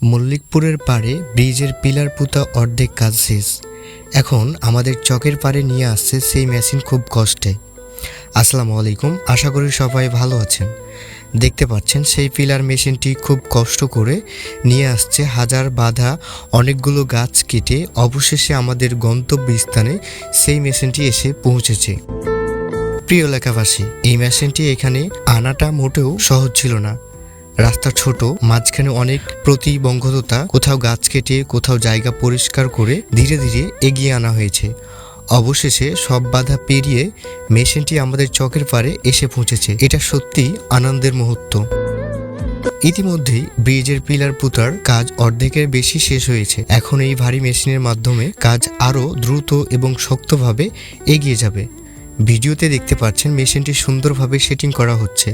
মল্লিকপুরের পাড়ে ব্রিজের পিলার পুঁতা অর্ধেক কাজ শেষ। এখন আমাদের চকের পাড়ে নিয়ে আসছে সেই মেশিন খুব কষ্টে। আসসালামু আলাইকুম, আশা করি সবাই ভালো আছেন। দেখতে পাচ্ছেন সেই পিলার মেশিনটি খুব কষ্ট করে নিয়ে আসছে হাজার বাঁধা অনেকগুলো গাছ কেটে অবশেষে আমাদের গন্তব্যস্থানে সেই মেশিনটি এসে পৌঁছেছে। প্রিয় এলাকাবাসী, এই মেশিনটি এখানে আনাটা মোটেও সহজ ছিল না। রাস্তা ছোট, মাঝখানে অনেক প্রতিবন্ধকতা, কোথাও গাছ কেটে কোথাও জায়গা পরিষ্কার করে ধীরে ধীরে এগিয়ে আনা হয়েছে। অবশেষে সব বাধা পেরিয়ে মেশিনটি আমাদের চকের পাড়ে এসে পৌঁছেছে। এটা সত্যি আনন্দের মুহূর্ত। ইতিমধ্যেই ব্রিজের পিলার পুঁতার কাজ অর্ধেকের বেশি শেষ হয়েছে। এখন এই ভারী মেশিনের মাধ্যমে কাজ আরও দ্রুত এবং শক্তভাবে এগিয়ে যাবে। ভিডিওতে দেখতে পাচ্ছেন মেশিনটি সুন্দরভাবে সেটিং করা হচ্ছে,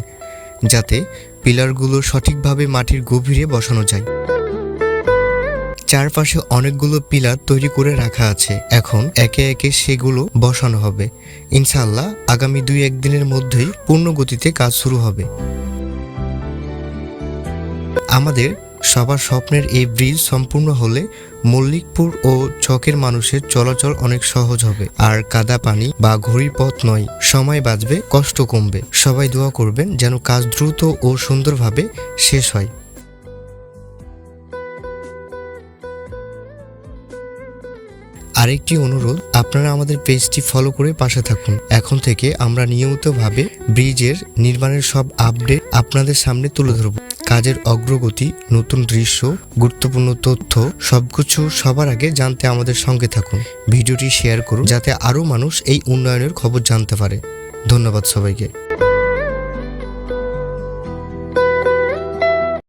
যাতে পিলারগুলো সঠিকভাবে মাটির গভীরে বসানো যায়। চারপাশে অনেকগুলো পিলার তৈরি করে রাখা আছে। এখন একে একে সেগুলো বসানো হবে। ইনশাআল্লাহ আগামী 2-1 দিনের মধ্যেই পূর্ণ গতিতে কাজ শুরু হবে। আমাদের সবার স্বপ্নের এই ব্রিজ সম্পূর্ণ হলে মল্লিকপুর ও চকের মানুষের চলাচল অনেক সহজ হবে। আর কাদা পানি বা ঘড়ির পথ নয়, সময় বাঁচবে, কষ্ট কমবে। সবাই দোয়া করবেন যেন কাজ দ্রুত ও সুন্দরভাবে শেষ হয়। আরেকটি অনুরোধ, আপনারা আমাদের পেজটি ফলো করে পাশে থাকুন। এখন থেকে আমরা নিয়মিতভাবে ব্রিজের নির্মাণের সব আপডেট আপনাদের সামনে তুলে ধরব। কাজের অগ্রগতি, নতুন দৃশ্য, গুরুত্বপূর্ণ তথ্য সবকিছু সবার আগে জানতে আমাদের সঙ্গে থাকুন। ভিডিওটি শেয়ার করুন যাতে আরও মানুষ এই উন্নয়নের খবর জানতে পারে। ধন্যবাদ সবাইকে।